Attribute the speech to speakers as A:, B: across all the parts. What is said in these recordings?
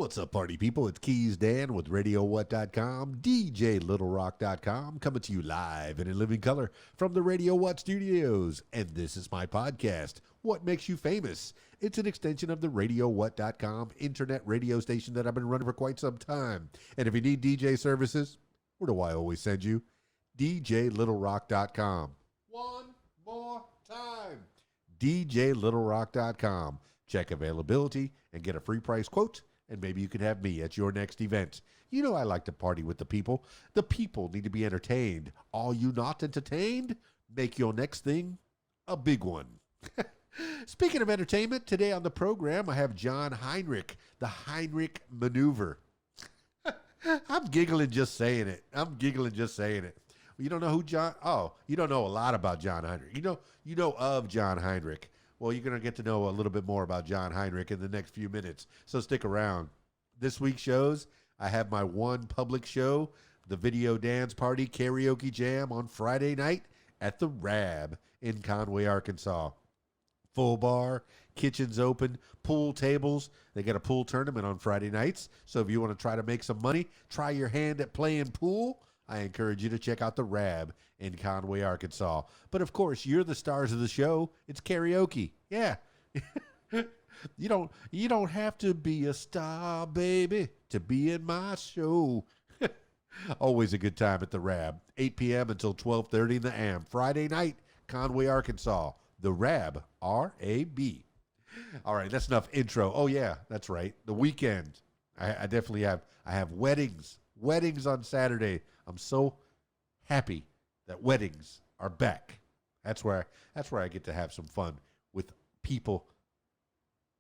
A: What's up, party people? It's Keys Dan with RadioWhat.com, DJLittleRock.com, coming to you live and in living color from the Radio What studios. And this is my podcast, What Makes You Famous? It's an extension of the RadioWhat.com internet radio station that I've been running for quite some time. And if you need DJ services, where do I always send you? DJLittleRock.com. One more time. DJLittleRock.com. Check availability and get a free price quote. And maybe you could have me at your next event. You know I like to party with the people. The people need to be entertained. Are you not entertained? Make your next thing a big one. Speaking of entertainment, today on the program, I have John Heinrich, the Heinrich Maneuver. I'm giggling just saying it. You don't know who John... Oh, you don't know a lot about John Heinrich. You know of John Heinrich. Well, you're going to get to know a little bit more about John Heinrich in the next few minutes, so stick around. This week's shows, I have my one public show, the Video Dance Party Karaoke Jam on Friday night at the Rab in Conway, Arkansas. Full bar, kitchens open, pool tables. They got a pool tournament on Friday nights, so if you want to try to make some money, try your hand at playing pool, I encourage you to check out the Rab in Conway, Arkansas. But of course, you're the stars of the show. It's karaoke. Yeah. You don't have to be a star, baby, to be in my show. Always a good time at the Rab. 8 p.m. until 12:30 in the AM. Friday night, Conway, Arkansas. The Rab, R-A-B. All right, that's enough intro. Oh, yeah, that's right. The weekend. I definitely have. I have weddings. Weddings on Saturday. I'm so happy that weddings are back. That's where I get to have some fun with people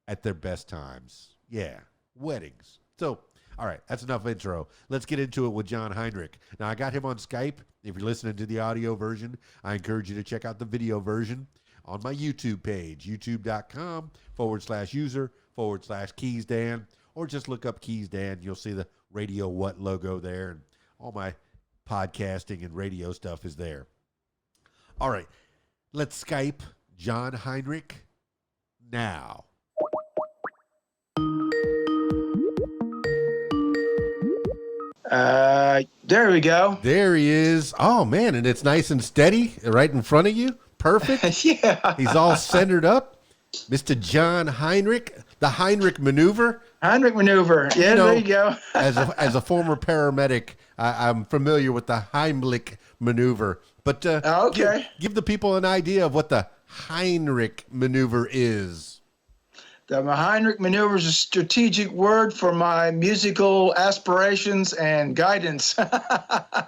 A: at their best times. Yeah, weddings. So, all right, that's enough intro. Let's get into it with John Heinrich. Now, I got him on Skype. If you're listening to the audio version, I encourage you to check out the video version on my YouTube page, youtube.com/user/KeysDan, or just look up Keys Dan. You'll see the Radio What logo there, and all my podcasting and radio stuff is there. All right, let's Skype John Heinrich now.
B: There we go.
A: There he is. Oh, man, and it's nice and steady right in front of you. Perfect.
B: Yeah.
A: He's all centered up. Mr. John Heinrich, the Heinrich Maneuver.
B: Heinrich Maneuver. Yeah, there you go.
A: as a former paramedic, I'm familiar with the Heimlich Maneuver. But
B: okay.
A: Give the people an idea of what the Heinrich Maneuver is.
B: The Heinrich Maneuver is a strategic word for my musical aspirations and guidance.
A: Man,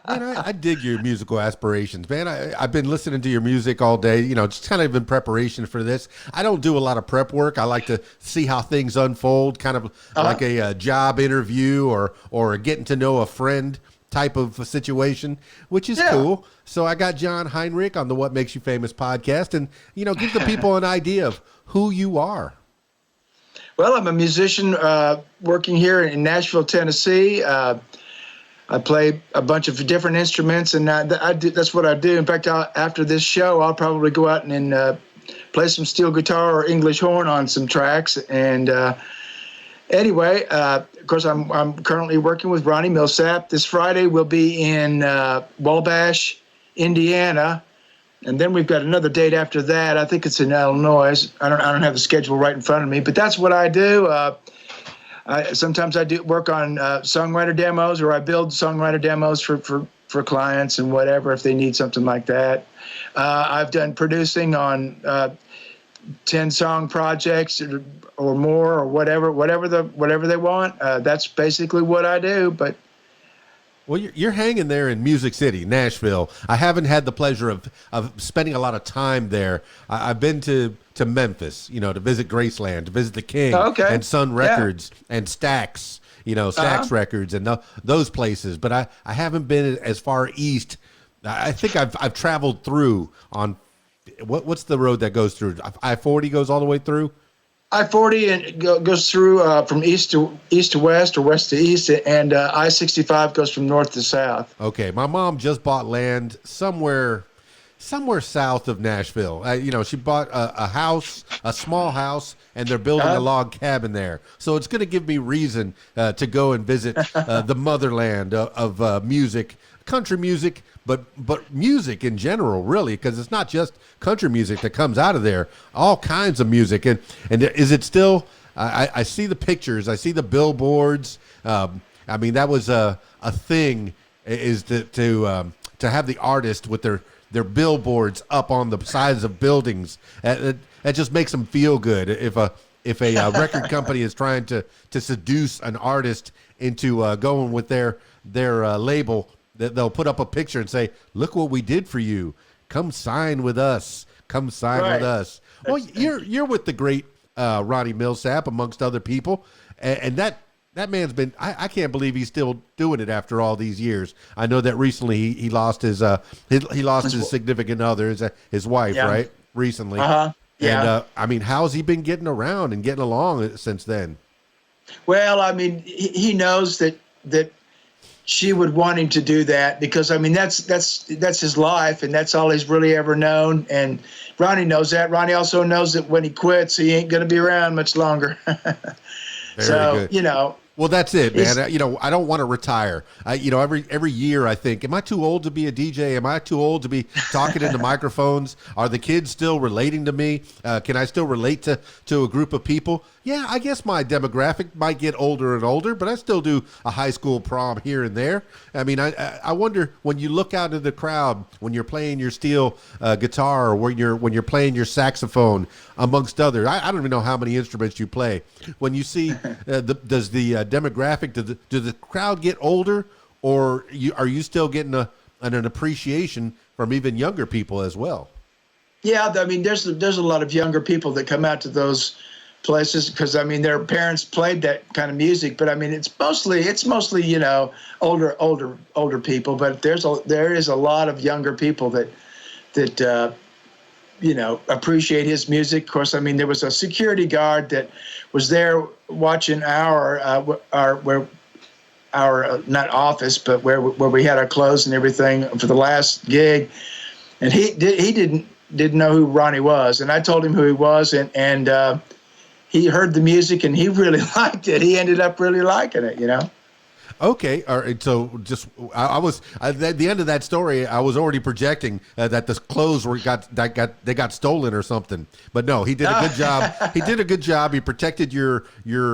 A: I dig your musical aspirations, man. I've been listening to your music all day, just kind of in preparation for this. I don't do a lot of prep work. I like to see how things unfold, kind of like a job interview or a getting to know a friend type of situation, which is cool. So I got John Heinrich on the What Makes You Famous podcast, and, give the people an idea of who you are.
B: Well, I'm a musician working here in Nashville, Tennessee. I play a bunch of different instruments, and that's what I do. In fact, after this show, I'll probably go out and play some steel guitar or English horn on some tracks. And anyway, of course, I'm currently working with Ronnie Milsap. This Friday, we'll be in Wabash, Indiana. And then we've got another date after that. I think it's in Illinois. I don't have the schedule right in front of me, but that's what I do. Sometimes I do work on songwriter demos, or I build songwriter demos for clients and whatever if they need something like that. I've done producing on 10-song projects or more or whatever they want. That's basically what I do. But
A: well, you're hanging there in Music City, Nashville. I haven't had the pleasure of spending a lot of time there. I've been to Memphis, to visit Graceland, to visit the King and Sun Records and Stax, Stax Records and those places. But I haven't been as far east. I think I've traveled through on what's the road that goes through? I-40 goes all the way through?
B: I-40 and goes through from east to west or west to east, and I-65 goes from north to south.
A: Okay, my mom just bought land somewhere somewhere south of Nashville. She bought a house, a small house, and they're building a log cabin there. So it's going to give me reason to go and visit the motherland of music, country music, but music in general, really, because it's not just country music that comes out of there. All kinds of music. And is it still? I see the pictures. I see the billboards. I mean, that was a thing. Is to have the artist with their billboards up on the sides of buildings. That just makes them feel good. If a record company is trying to seduce an artist into going with their label, that they'll put up a picture and say, "Look what we did for you. Come sign with us. Come sign with us." Well, you're with the great Ronnie Milsap, amongst other people, and that man's been, I can't believe he's still doing it after all these years. I know that recently he lost his significant other, his wife, right? Recently.
B: Yeah.
A: And I mean, how's he been getting around and getting along since then?
B: Well, I mean, he knows that she would want him to do that, because I mean that's his life, and that's all he's really ever known. And Ronnie knows that. Ronnie also knows that when he quits, he ain't going to be around much longer.
A: Very good. Well, that's it, man. I don't want to retire. Every year I think, am I too old to be a DJ? Am I too old to be talking into microphones? Are the kids still relating to me? Can I still relate to a group of people? Yeah, I guess my demographic might get older and older, but I still do a high school prom here and there. I mean, I wonder, when you look out into the crowd, when you're playing your steel guitar, or when you're playing your saxophone, amongst others. I don't even know how many instruments you play. When you see, does the demographic, do the crowd get older, or are you still getting an appreciation from even younger people as well?
B: Yeah, I mean, there's a lot of younger people that come out to those places, because I mean their parents played that kind of music, but I mean it's mostly older people, but there is a lot of younger people that appreciate his music. Of course, I mean there was a security guard that was there watching our not office, but where we had our clothes and everything for the last gig, and he didn't know who Ronnie was, and I told him who he was, and he heard the music and he really liked it. He ended up really liking it,
A: Okay, all right. So just I was at the end of that story, I was already projecting that the clothes got stolen or something. But no, he did a good job. He did a good job. He protected your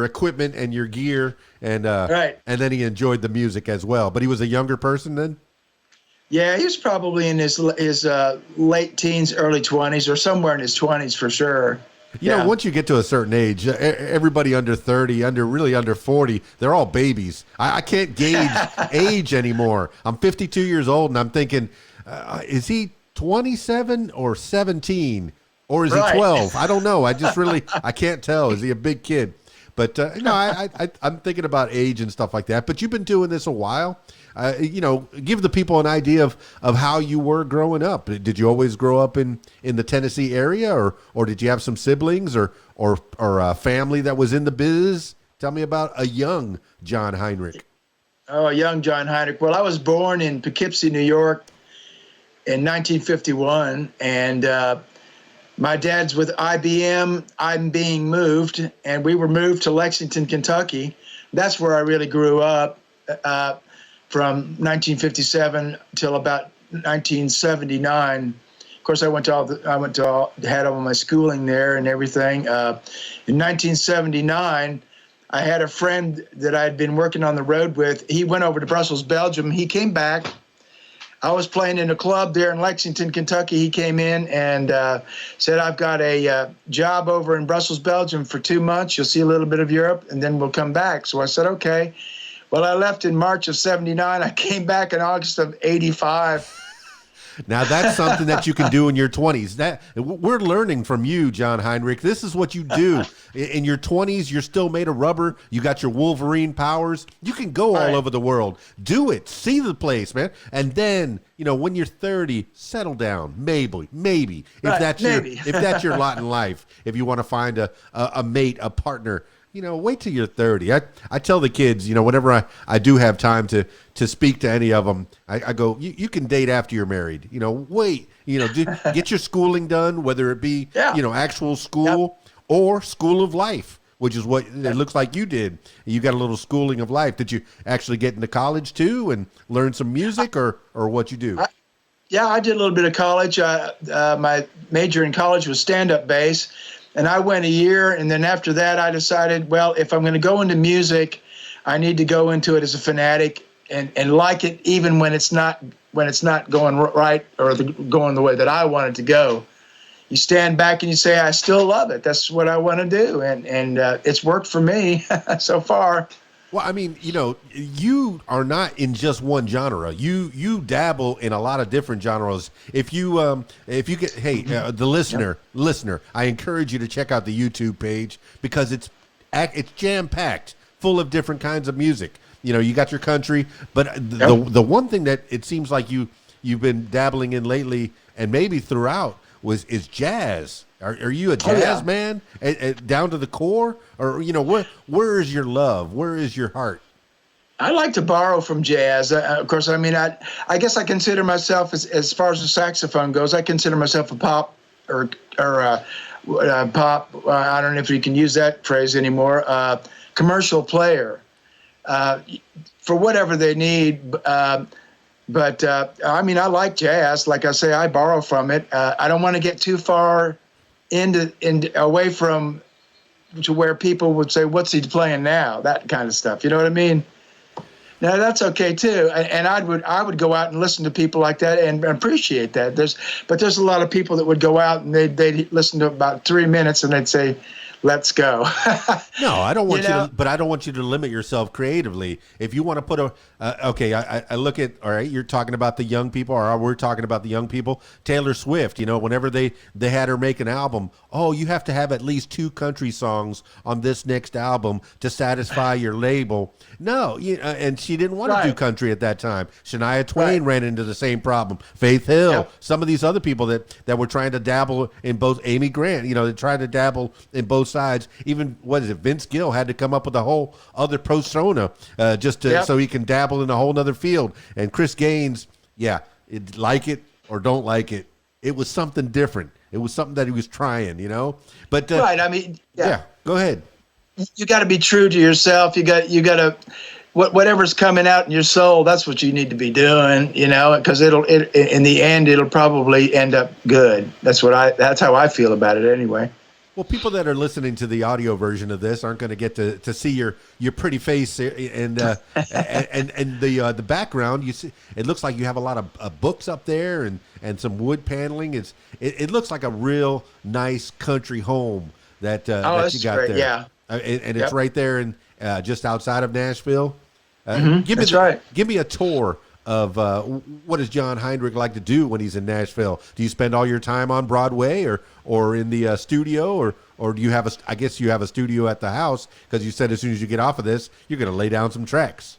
A: equipment and your gear, and
B: right.
A: And then he enjoyed the music as well. But he was a younger person then.
B: Yeah, he was probably in his late teens, early 20s, or somewhere in his 20s for sure.
A: You know, once you get to a certain age, everybody under 30, under 40, they're all babies. I can't gauge age anymore. I'm 52 years old, and I'm thinking, is he 27 or 17? Or is he 12? I don't know. I can't tell. Is he a big kid? But, I'm thinking about age and stuff like that. But you've been doing this a while. Give the people an idea of how you were growing up. Did you always grow up in the Tennessee area, or did you have some siblings or a family that was in the biz? Tell me about a young John Heinrich.
B: Oh, a young John Heinrich. Well, I was born in Poughkeepsie, New York in 1951, and my dad's with IBM. I'm being moved, and we were moved to Lexington, Kentucky. That's where I really grew up. From 1957 till about 1979. Of course, I had all my schooling there and everything. In 1979, I had a friend that I had been working on the road with. He went over to Brussels, Belgium. He came back. I was playing in a club there in Lexington, Kentucky. He came in and said, "I've got a job over in Brussels, Belgium for 2 months. You'll see a little bit of Europe, and then we'll come back." So I said, "Okay." Well, I left in March of 79. I came back in August of 85.
A: Now, that's something that you can do in your 20s. We're learning from you, John Heinrich. This is what you do. In your 20s, you're still made of rubber. You got your Wolverine powers. You can go all over the world. Do it. See the place, man. And then, when you're 30, settle down. Maybe. If that's your lot in life, if you want to find a mate, a partner, wait till you're 30. I tell the kids, whenever I do have time to speak to any of them, I go, you can date after you're married. Wait, get your schooling done, whether it be,
B: Yeah.
A: actual
B: Yep.
A: school or school of life, which is what it looks like you did. You got a little schooling of life. Did you actually get into college too and learn some music or what you do?
B: Yeah, I did a little bit of college. My major in college was stand-up bass, and I went a year. And then after that, I decided, well, if I'm going to go into music, I need to go into it as a fanatic and like it, even when it's not going right or going the way that I want it to go. You stand back and you say, I still love it. That's what I want to do, and it's worked for me so far.
A: Well, I mean, you are not in just one genre. You dabble in a lot of different genres. If you get, hey, the listener, I encourage you to check out the YouTube page because it's jam packed, full of different kinds of music. You got your country, but the one thing that it seems like you've been dabbling in lately, and maybe throughout, is jazz. Are you a jazz man down to the core, or where is your love? Where is your heart?
B: I like to borrow from jazz. Of course, I mean, I guess I consider myself, as far as the saxophone goes, I consider myself a pop or pop. I don't know if you can use that phrase anymore. Commercial player for whatever they need. But I mean, I like jazz. Like I say, I borrow from it. I don't want to get too far away from to where people would say, "What's he playing now?" That kind of stuff. You know what I mean? Now that's okay too. And I would go out and listen to people like that and appreciate that. There's a lot of people that would go out and they'd listen to about 3 minutes and they'd say, let's go.
A: No, I don't want but I don't want you to limit yourself creatively. If you want to put okay, I look at, all right, you're talking about the young people, or we're talking about the young people. Taylor Swift, whenever they had her make an album, you have to have at least 2 country songs on this next album to satisfy your label. No, and she didn't want to do country at that time. Shania Twain ran into the same problem. Faith Hill, some of these other people that were trying to dabble in both. Amy Grant, they tried to dabble in both sides. Even Vince Gill had to come up with a whole other persona just to so he can dabble in a whole other field. And Chris Gaines, like it or don't like it, it was something different. It was something that he was trying, But
B: right, I mean,
A: go ahead.
B: You got to be true to yourself. You got to whatever's coming out in your soul. That's what you need to be doing, because in the end it'll probably end up good. That's how I feel about it anyway.
A: Well, people that are listening to the audio version of this aren't going to get to see your pretty face and the background. You see, it looks like you have a lot of books up there and some wood paneling. It looks like a real nice country home that you got
B: great.
A: there.
B: Yeah,
A: and it's right there in just outside of Nashville. Give me a tour of what does John Heinrich like to do when he's in Nashville? Do you spend all your time on Broadway or in the studio, or do you have I guess you have a studio at the house, because you said as soon as you get off of this, you're going to lay down some tracks.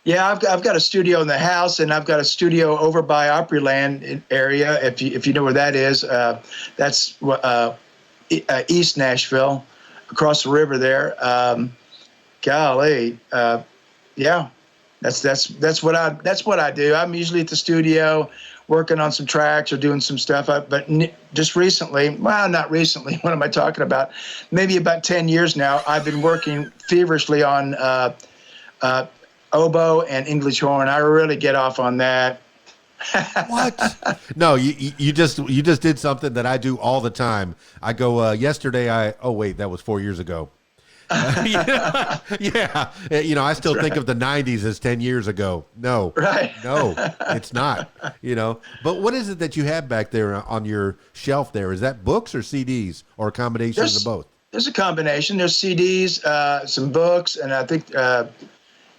B: Yeah, I've got a studio in the house, and I've got a studio over by Opryland area. If you know where that is, that's East Nashville, across the river there. Golly, yeah. That's what I do. I'm usually at the studio working on some tracks or doing some stuff. But just recently, well, not recently. What am I talking about? Maybe about 10 years now. I've been working feverishly on oboe and English horn. I really get off on that.
A: What? No, you just did something that I do all the time. I go yesterday. Oh wait, that was 4 years ago. Yeah, I still think of the 90s as 10 years ago. No,
B: right.
A: No, it's not, But what is it that you have back there on your shelf there? Is that books or CDs or combinations of both?
B: There's a combination. There's CDs, some books, and I think, a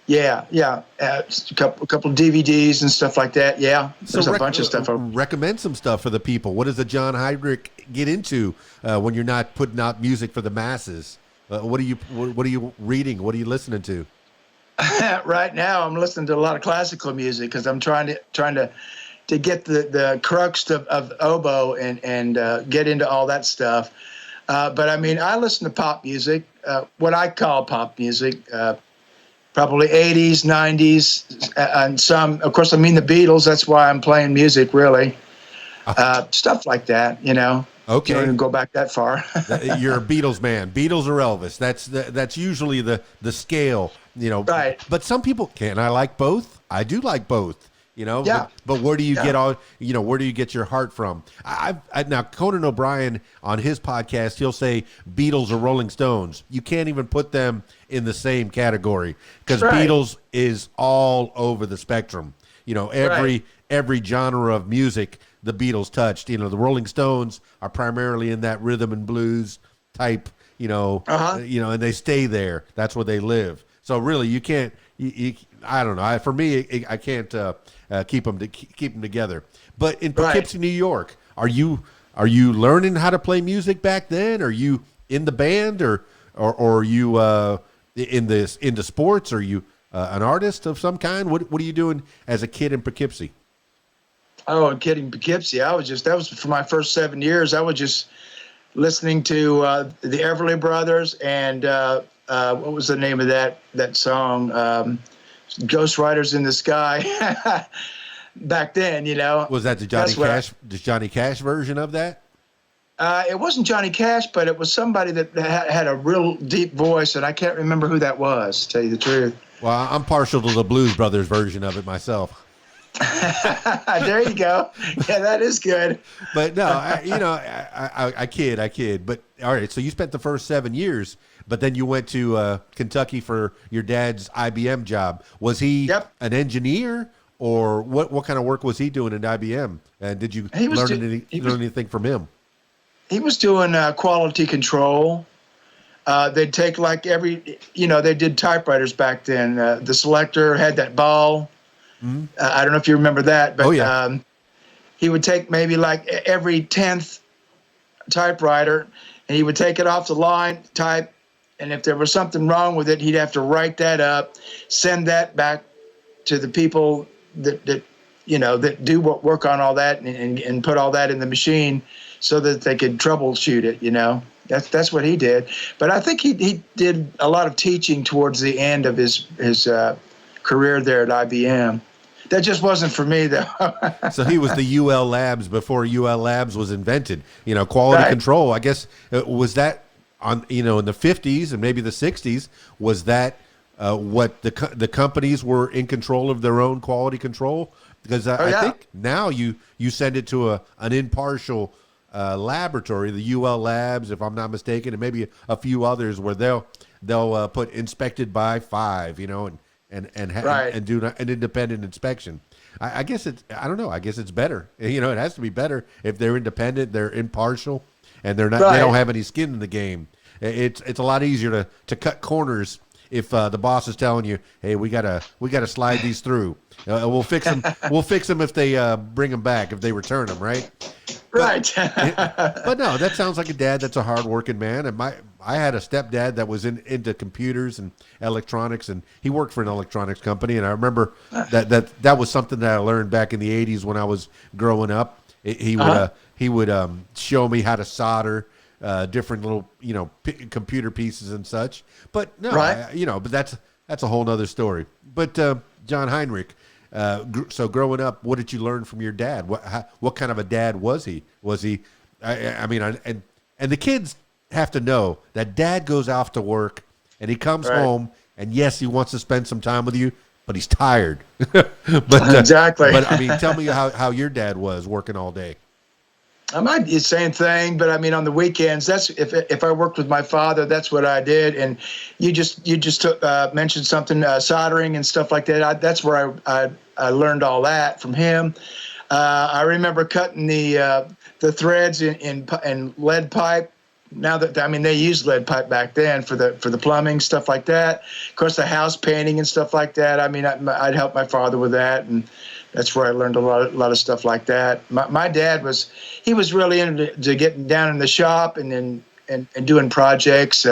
B: couple DVDs and stuff like that. Yeah, there's a bunch of stuff.
A: Recommend some stuff for the people. What does the John Heinrich get into when you're not putting out music for the masses? What are you reading? What are you listening to?
B: Right now, I'm listening to a lot of classical music because I'm trying to get the crux of oboe and get into all that stuff. But I mean, I listen to pop music, what I call pop music, probably 80s, 90s, and some, of course, I mean the Beatles. That's why I'm playing music, really. Stuff like that, you know. You don't
A: Okay.
B: even go back that far.
A: You're a Beatles man. Beatles or Elvis. That's usually the scale, you know.
B: Right.
A: But some people can. I like both. I do like both. You know.
B: Yeah.
A: But where do you
B: Yeah.
A: get all? You know, where do you get your heart from? Now Conan O'Brien on his podcast, he'll say Beatles or Rolling Stones. You can't even put them in the same category because
B: Right.
A: Beatles is all over the spectrum. You know, every genre of music the Beatles touched. You know, the Rolling Stones are primarily in that rhythm and blues type, and they stay there. That's where they live. So really, you can't. I don't know. For me, I can't keep them together. But in Poughkeepsie, New York, are you learning how to play music back then? Are you in the band, or are you into sports? Are you an artist of some kind? What are you doing as a kid in Poughkeepsie?
B: Oh, I'm kidding, Poughkeepsie. That was for my first 7 years. I was just listening to the Everly Brothers and what was the name of that song? Ghost Riders in the Sky. Back then, you know.
A: Was that the Johnny Cash version of that?
B: It wasn't Johnny Cash, but it was somebody that had a real deep voice, and I can't remember who that was, to tell you the truth.
A: Well, I'm partial to the Blues Brothers version of it myself.
B: There you go. Yeah, that is good.
A: But no, I kid. But all right, so you spent the first 7 years, but then you went to Kentucky for your dad's IBM job. Was he an engineer, or what kind of work was he doing at IBM? And did you learn anything from him?
B: He was doing quality control. They'd take like they did typewriters back then. The selector had that ball. Mm-hmm. I don't know if you remember that, but he would take maybe like every 10th typewriter, and he would take it off the line, type, and if there was something wrong with it, he'd have to write that up, send that back to the people that do work on all that and put all that in the machine so that they could troubleshoot it, you know. That's what he did. But I think he did a lot of teaching towards the end of his career there at IBM. That just wasn't for me, though.
A: So he was the UL Labs before UL Labs was invented. You know, quality control. I guess was that in the 50s and maybe the 60s. Was that what the companies were in control of their own quality control? Because I think now you send it to an impartial laboratory, the UL Labs, if I'm not mistaken, and maybe a few others where they'll put inspected by 5, and do an independent inspection. I guess I don't know. I guess it's better. It has to be better if they're independent, they're impartial, and they're not. They don't have any skin in the game. It's a lot easier to cut corners if the boss is telling you, "Hey, we gotta slide these through. We'll fix them. We'll fix them if they bring them back, if they return them, right?"
B: Right.
A: But no, that sounds like a dad that's a hardworking man. And I had a stepdad that was into computers and electronics, and he worked for an electronics company. And I remember that was something that I learned back in the 80s when I was growing up. He would show me how to solder different little computer pieces and such. But no, but that's a whole nother story. But John Heinrich. So growing up, what did you learn from your dad? What kind of a dad was he? Was he? And the kids have to know that dad goes off to work and he comes home, and yes, he wants to spend some time with you, but he's tired.
B: Exactly.
A: But I mean, tell me how your dad was working all day.
B: I might be the same thing, but I mean, on the weekends, that's if I worked with my father, that's what I did. And you just mentioned something, soldering and stuff like that. That's where I learned all that from him. I remember cutting the threads in lead pipe. Now that they used lead pipe back then for the plumbing, stuff like that. Of course, the house painting and stuff like that. I mean, I'd help my father with that, and that's where I learned a lot of stuff like that. My dad was really into getting down in the shop and doing projects,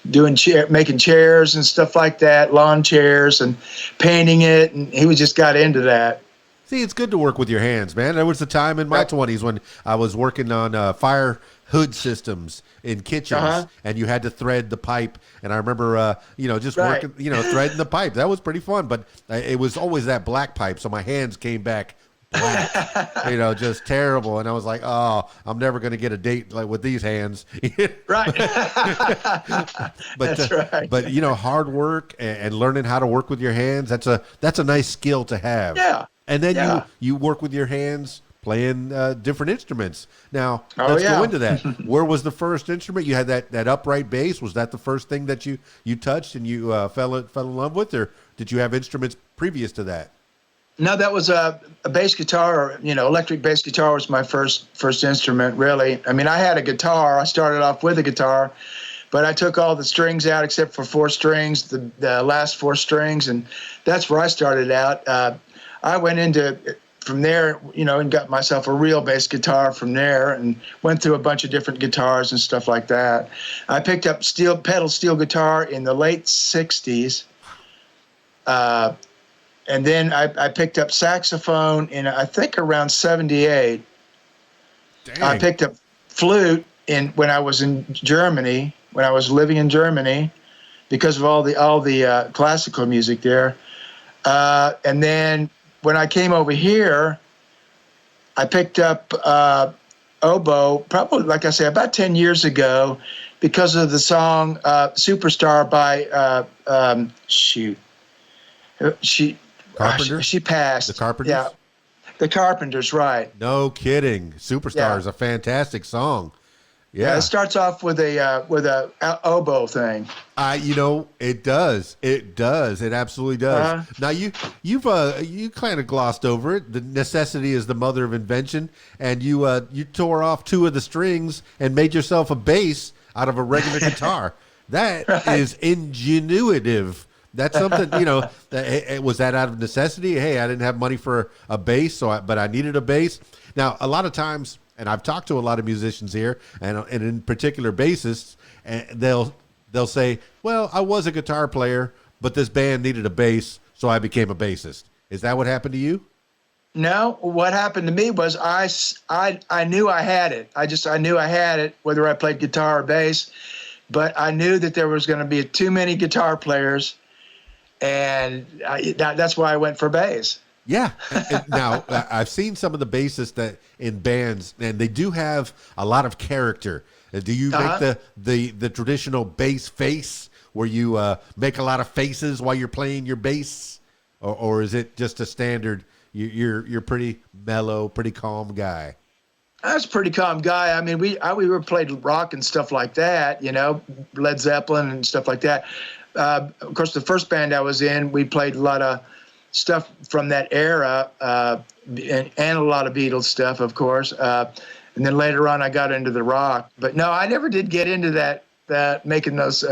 B: making chairs and stuff like that, lawn chairs and painting it, and he just got into that.
A: See, it's good to work with your hands, man. There was a time in my 20s when I was working on fire hood systems in kitchens, and you had to thread the pipe. And I remember, just
B: Right.
A: working, threading the pipe. That was pretty fun, but it was always that black pipe, so my hands came back black, just terrible. And I was like, oh, I'm never going to get a date like with these hands.
B: Right.
A: But
B: That's right.
A: But hard work and learning how to work with your hands, that's a nice skill to have.
B: Yeah.
A: And then
B: Yeah.
A: you work with your hands playing different instruments. Now,
B: Oh,
A: let's
B: yeah.
A: go into that. Where was the first instrument? You had that upright bass. Was that the first thing that you touched and you fell in love with, or did you have instruments previous to that?
B: No, that was a bass guitar. Electric bass guitar was my first instrument, really. I mean, I had a guitar. I started off with a guitar, but I took all the strings out except for 4 strings, the last 4 strings, and that's where I started out. I went into from there, and got myself a real bass guitar from there, and went through a bunch of different guitars and stuff like that. I picked up pedal steel guitar in the late '60s. And then I picked up saxophone in, I think, around '78.
A: Dang.
B: I picked up flute when I was in Germany, when I was living in Germany, because of all the classical music there. And then when I came over here, I picked up oboe, probably, like I say, about 10 years ago, because of the song "Superstar" by
A: Carpenter?
B: She passed.
A: The Carpenters?
B: Yeah, the Carpenters, right.
A: No kidding. Superstar is a fantastic song. Yeah.
B: It starts off with a oboe thing.
A: It does. It does. It absolutely does. Now you kind of glossed over it. The necessity is the mother of invention, and you tore off 2 of the strings and made yourself a bass out of a regular guitar. That is ingenuitive. That's something, was that out of necessity? Hey, I didn't have money for a bass, but I needed a bass. Now, a lot of times, and I've talked to a lot of musicians here, and in particular bassists, and they'll say, well, I was a guitar player, but this band needed a bass, so I became a bassist. Is that what happened to you?
B: No, what happened to me was I knew I had it. I knew I had it, whether I played guitar or bass, but I knew that there was going to be too many guitar players. And that's why I went for bass.
A: Yeah. Now, I've seen some of the bassists that in bands, and they do have a lot of character. Do you make the traditional bass face where you make a lot of faces while you're playing your bass, or is it just a standard? You're pretty mellow, pretty calm guy.
B: I was a pretty calm guy. I mean, we were played rock and stuff like that, Led Zeppelin and stuff like that. Of course, the first band I was in, we played a lot of stuff from that era, and a lot of Beatles stuff, of course. And then later on, I got into the rock. But no, I never did get into that making those.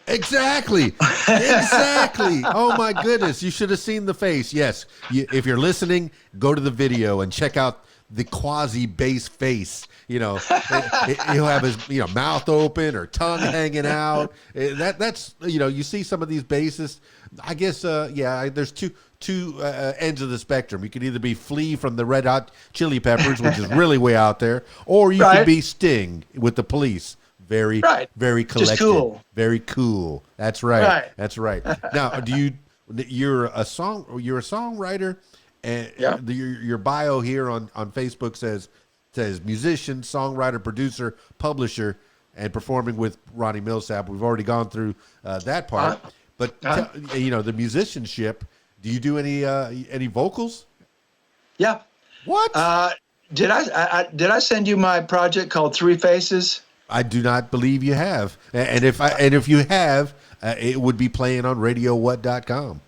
A: Exactly. Oh my goodness! You should have seen the face. Yes, if you're listening, go to the video and check out the quasi bass face. He'll have his mouth open or tongue hanging out. That's you see some of these bassists. I guess there's two ends of the spectrum. You could either be Flea from the Red Hot Chili Peppers, which is really way out there, or you could be Sting with the Police. Very collected.
B: Just cool.
A: Very cool. That's right. That's right. Now, you're a songwriter, and your bio here on Facebook says musician, songwriter, producer, publisher, and performing with Ronnie Milsap. We've already gone through that part, but the musicianship. Do you do any vocals?
B: Yeah.
A: What?
B: Did I send you my project called Three Faces?
A: I do not believe you have, and if you have, it would be playing on RadioWhat.com.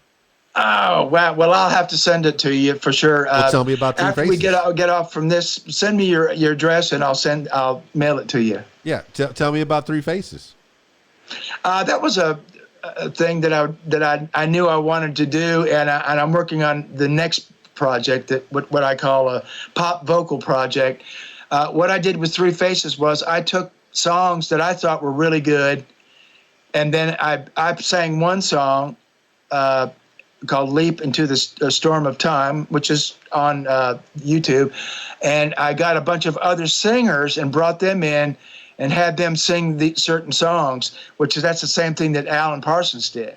B: Oh, wow. Well, I'll have to send it to you for sure.
A: Tell me about Three
B: after
A: Faces.
B: we get off from this. Send me your address, and I'll mail it to you.
A: Yeah, tell me about Three Faces.
B: That was a thing that I knew I wanted to do, and I'm working on the next project, what I call a pop vocal project. What I did with Three Faces was I took songs that I thought were really good, and then I sang one song. called Leap into the Storm of Time, which is on YouTube. And I got a bunch of other singers and brought them in and had them sing the certain songs, that's the same thing that Alan Parsons did.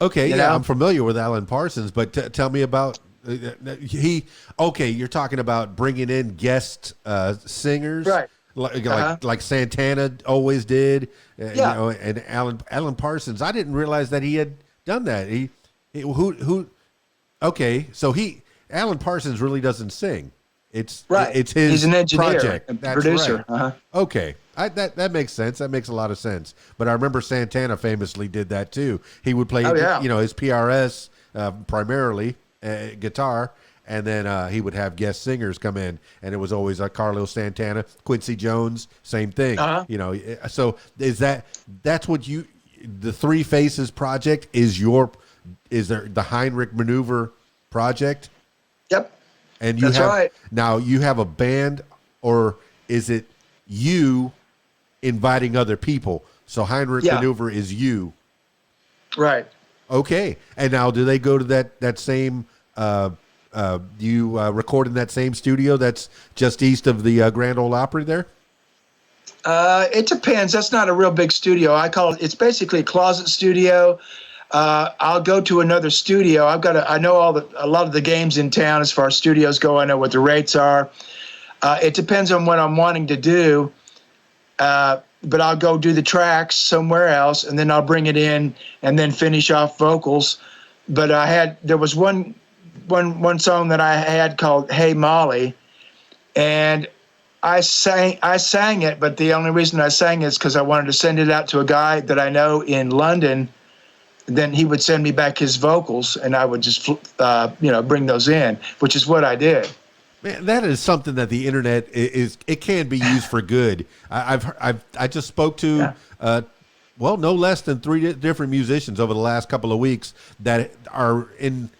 A: Okay,
B: You
A: yeah,
B: know?
A: I'm familiar with Alan Parsons, but tell me about you're talking about bringing in guest singers.
B: Right.
A: Like Santana always did,
B: Yeah.
A: you know, and Alan Parsons. I didn't realize that he had done that. Okay, so Alan Parsons really doesn't sing. It's
B: Right.
A: It's his
B: He's an engineer,
A: project.
B: a
A: That's
B: producer.
A: right. Okay, that makes sense. That makes a lot of sense. But I remember Santana famously did that too. He would play,
B: yeah.
A: you know, his PRS primarily guitar. And then he would have guest singers come in, and it was always Carlos Santana, Quincy Jones, same thing. You know, so that's what the Three Faces project is there the Heinrich Maneuver project?
B: Yep.
A: And
B: That's right.
A: Now you have a band, or is it you inviting other people? So Heinrich Maneuver is you.
B: Right.
A: Okay. And now do they go to that same you record in that same studio that's just east of the Grand Ole Opry there?
B: It depends. That's not a real big studio. It's basically a closet studio. I'll go to another studio. I know a lot of the games in town as far as studios go. I know what the rates are. It depends on what I'm wanting to do. But I'll go do the tracks somewhere else, and then I'll bring it in and then finish off vocals. But there was one song that I had called Hey Molly, and I sang it, but the only reason I sang it is because I wanted to send it out to a guy that I know in London. Then he would send me back his vocals, and I would just bring those in, which is what I did.
A: Man, that is something that the internet it can be used for good. I just spoke to no less than 3 different musicians over the last couple of weeks that are in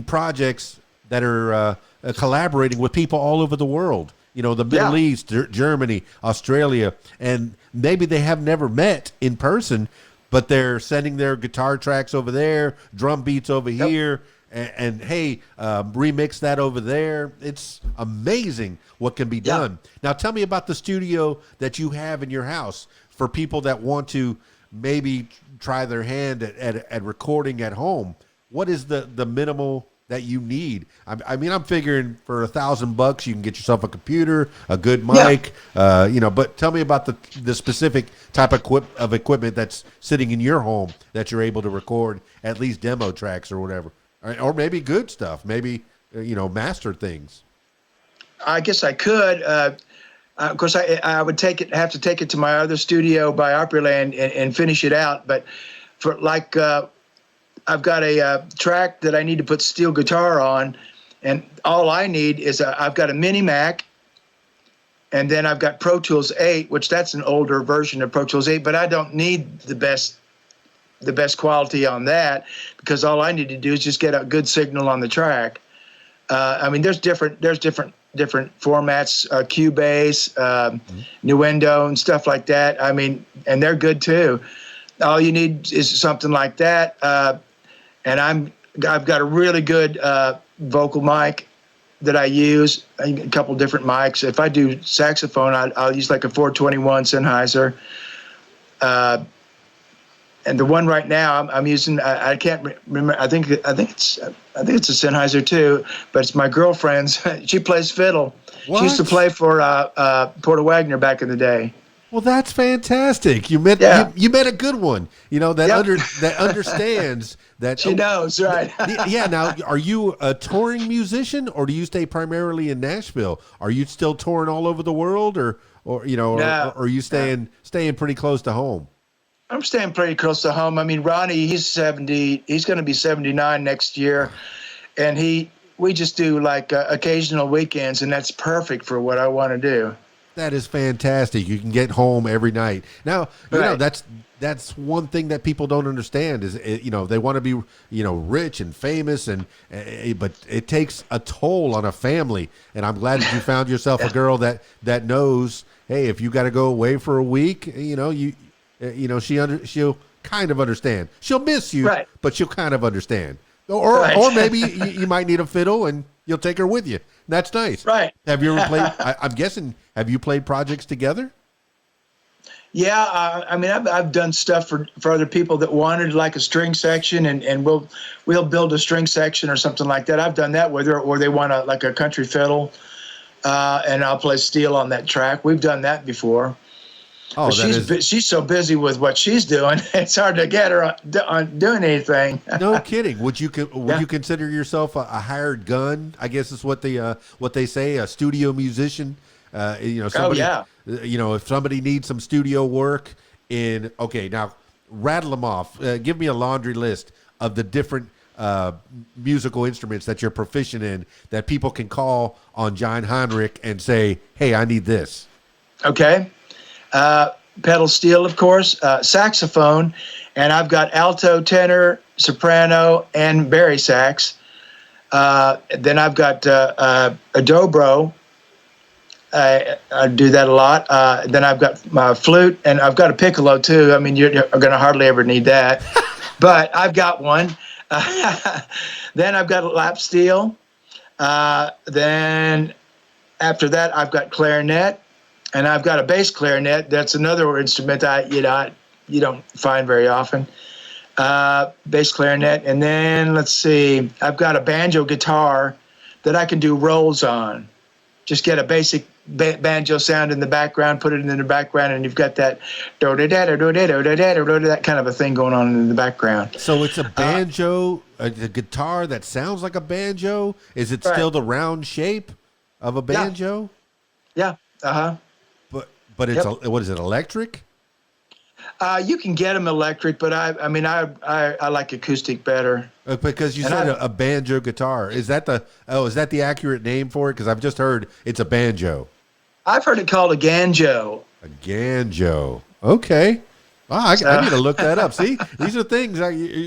A: projects that are collaborating with people all over the world. You know, the Middle East, Germany, Australia, and maybe they have never met in person, but they're sending their guitar tracks over there, drum beats over here, and hey, remix that over there. It's amazing what can be done. Now, tell me about the studio that you have in your house for people that want to maybe try their hand at recording at home. What is the minimal that you need? I mean, I'm figuring for $1,000 you can get yourself a computer, a good mic, but tell me about the specific type of equipment that's sitting in your home that you're able to record at least demo tracks or whatever, or maybe good stuff, maybe, master things.
B: I guess I could. Of course, I would have to take it to my other studio by Opryland and finish it out. But for I've got a track that I need to put steel guitar on, and all I need is I've got a Mini Mac, and then I've got Pro Tools 8, which that's an older version of Pro Tools 8, but I don't need the best quality on that, because all I need to do is just get a good signal on the track. I mean, there's different formats, Cubase, Nuendo, and stuff like that. I mean, and they're good too. All you need is something like that. And I've got a really good vocal mic that I use, a couple different mics. If I do saxophone, I'll use like a 421 Sennheiser. And the one right now I'm using, I can't remember. I think it's a Sennheiser too, but it's my girlfriend's. She plays fiddle.
A: What?
B: She used to play for Porter Wagner back in the day.
A: Well, that's fantastic. You met you met a good one. That understands that.
B: She knows, right?
A: Yeah. Now, are you a touring musician, or do you stay primarily in Nashville? Are you still touring all over the world, or are you staying pretty close to home?
B: I'm staying pretty close to home. I mean, Ronnie, he's 70. He's going to be 79 next year, and we just do like occasional weekends, and that's perfect for what I want to do.
A: That is fantastic. You can get home every night. Now, that's one thing that people don't understand is, they want to be, rich and famous, but it takes a toll on a family. And I'm glad that you found yourself a girl that knows, hey, if you got to go away for a week, she'll kind of understand. She'll miss you,
B: Right.
A: but she'll kind of understand. Or maybe you might need a fiddle and you'll take her with you. That's nice.
B: Right.
A: Have you ever played? I'm guessing. Have you played projects together?
B: Yeah, I mean, I've done stuff for other people that wanted like a string section, and we'll build a string section or something like that. I've done that with her, or they want a country fiddle, and I'll play steel on that track. We've done that before.
A: Oh,
B: but she's so busy with what she's doing, it's hard to get her on doing anything.
A: No kidding. Would you consider yourself a hired gun? I guess is what they say, a studio musician. Somebody, if somebody needs some studio work now rattle them off. Give me a laundry list of the different musical instruments that you're proficient in that people can call on John Heinrich and say, hey, I need this.
B: Okay. Pedal steel, of course, saxophone, and I've got alto, tenor, soprano, and bari sax. Then I've got a dobro. I do that a lot. Then I've got my flute, and I've got a piccolo too. I mean, you're going to hardly ever need that, but I've got one. Then I've got a lap steel. Then after that, I've got clarinet, and I've got a bass clarinet. That's another instrument you don't find very often. Bass clarinet, and then let's see, I've got a banjo guitar that I can do rolls on. Just get a basic banjo sound in the background, put it in the background, and you've got that that kind of a thing going on in the background.
A: So it's a banjo, a guitar that sounds like a banjo. Is it still the round shape of a banjo?
B: Yeah.
A: But it's what is it? Electric?
B: You can get them electric, but I like acoustic better.
A: Because you said a banjo guitar. Is that the accurate name for it? Because I've just heard it's a banjo.
B: I've heard it called a ganjo.
A: A ganjo. Okay. I need to look that up. See, these are things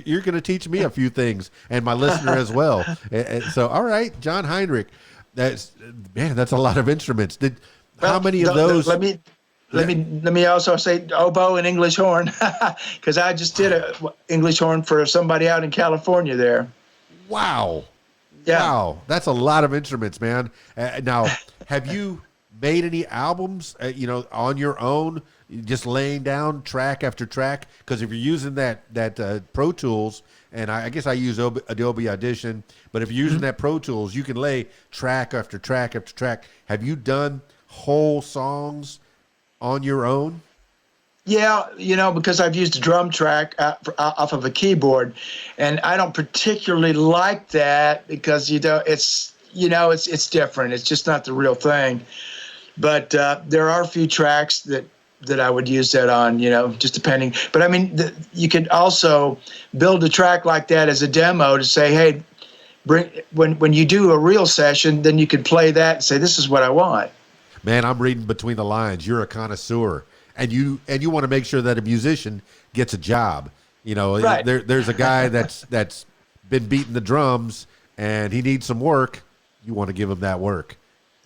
A: you're going to teach me a few things, and my listener as well. And so, all right, John Heinrich. That's a lot of instruments. How many of those?
B: Let me also say oboe and English horn, because I just did a English horn for somebody out in California there.
A: Wow.
B: Yeah.
A: Wow. That's a lot of instruments, man. Now, have you made any albums, on your own, just laying down track after track? Because if you're using that Pro Tools, and I guess I use Adobe Audition, but if you're using that Pro Tools, you can lay track after track after track. Have you done whole songs on your own?
B: Yeah, because I've used a drum track off of a keyboard, and I don't particularly like that because it's different. It's just not the real thing. But there are a few tracks that I would use that on, just depending. But I mean, you could also build a track like that as a demo to say, hey, when you do a real session, then you could play that and say, this is what I want.
A: Man, I'm reading between the lines. You're a connoisseur, and you want to make sure that a musician gets a job.
B: Right.
A: There's a guy that's been beating the drums, and he needs some work. You want to give him that work.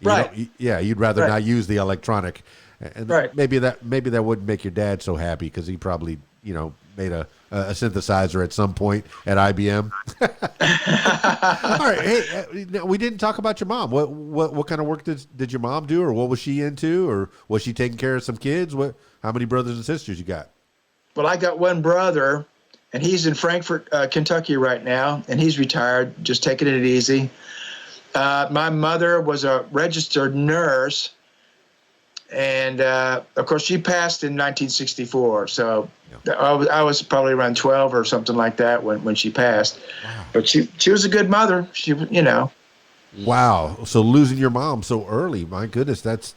A: You'd rather not use the electronic. And maybe that wouldn't make your dad so happy because he probably made a synthesizer at some point at IBM. All right, hey, we didn't talk about your mom. What kind of work did your mom do, or what was she into, or was she taking care of some kids? How many brothers and sisters you got?
B: Well, I got one brother, and he's in Frankfort, Kentucky right now, and he's retired, just taking it easy. My mother was a registered nurse, and of course she passed in 1964. So I was probably around 12 or something like that when she passed. Wow. But she was a good mother.
A: Wow. So losing your mom so early, my goodness, that's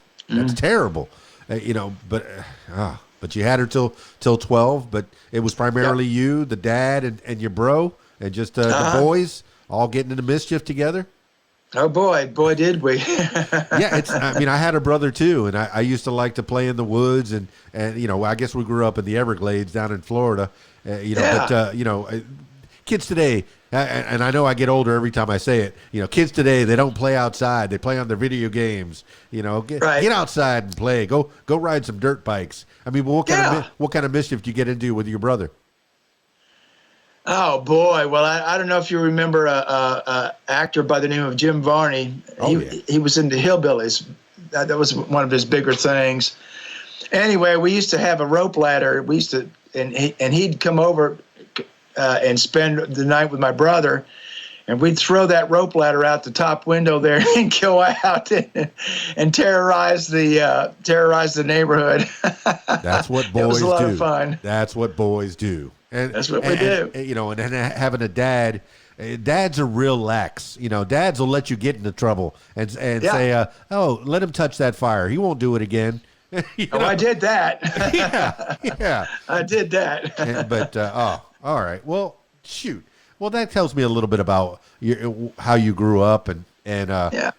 A: terrible. But you had her till 12. But it was primarily you, the dad, and your bro, and just the boys all getting into mischief together.
B: Oh boy, did we!
A: Yeah, I had a brother too, and I used to like to play in the woods, and I guess we grew up in the Everglades down in Florida, But kids today, and I know I get older every time I say it. Kids today, they don't play outside; they play on their video games. Get outside and play. Go ride some dirt bikes. I mean, what kind of mischief do you get into with your brother?
B: Oh boy! Well, I don't know if you remember a actor by the name of Jim Varney.
A: Oh yeah.
B: He was in the Hillbillies. That was one of his bigger things. Anyway, we used to have a rope ladder. We used to, and he'd come over and spend the night with my brother, and we'd throw that rope ladder out the top window there and go out and terrorize the neighborhood.
A: That's what
B: It was
A: boys
B: a lot
A: do.
B: of fun.
A: That's what boys do. And
B: That's what we do.
A: and then having a dad. Dads are real lax. Dads will let you get into trouble and say, "Oh, let him touch that fire. He won't do it again."
B: I did that.
A: Yeah.
B: I did that.
A: But all right. Well, shoot. Well, that tells me a little bit about how you grew up and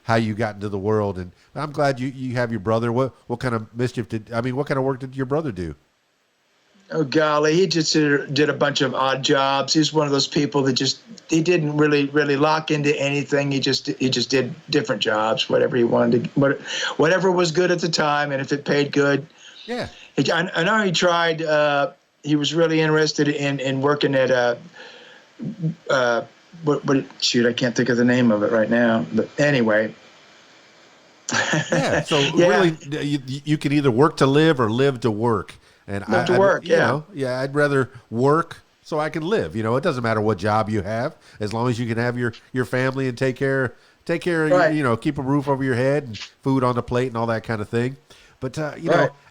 A: how you got into the world. And I'm glad you have your brother. What kind of mischief what kind of work did your brother do?
B: Oh golly, he just did a bunch of odd jobs. He's one of those people that he didn't really lock into anything. He just did different jobs, whatever he wanted to, whatever was good at the time, and if it paid good.
A: Yeah.
B: I know he tried. He was really interested in working at shoot, I can't think of the name of it right now. But anyway.
A: Yeah. So really, you can either work to live or live to work. And I'd rather work so I can live. It doesn't matter what job you have, as long as you can have your family and take care of keep a roof over your head and food on the plate and all that kind of thing. But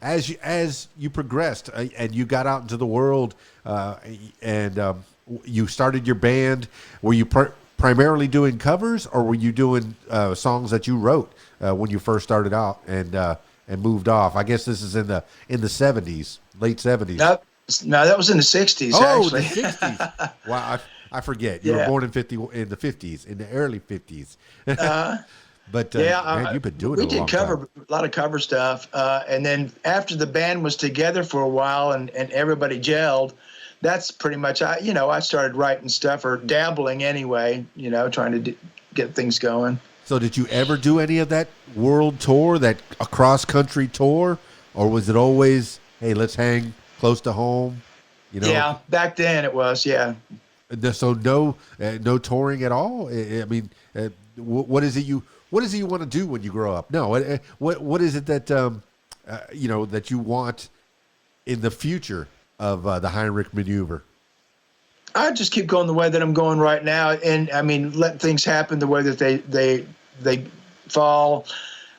A: as you progressed and you got out into the world and you started your band, were you primarily doing covers, or were you doing songs that you wrote when you first started out and moved off? I guess this is in the 70s, late 70s.
B: No, that was in the 60s.
A: Oh,
B: actually.
A: the 60s. Wow, I forget. You were born in the 50s, in the early 50s. But man, you've been doing it a long time.
B: A lot of cover stuff, and then after the band was together for a while and everybody gelled, that's pretty much I started writing stuff or dabbling anyway, trying to get things going.
A: So did you ever do any of that world tour, that cross-country tour? Or was it always, hey, let's hang close to home?
B: Yeah, back then it was, yeah.
A: So no touring at all? I mean, what is it you want to do when you grow up? No, what is it that, that you want in the future of the Heinrich maneuver?
B: I just keep going the way that I'm going right now, and I mean, let things happen the way that they fall.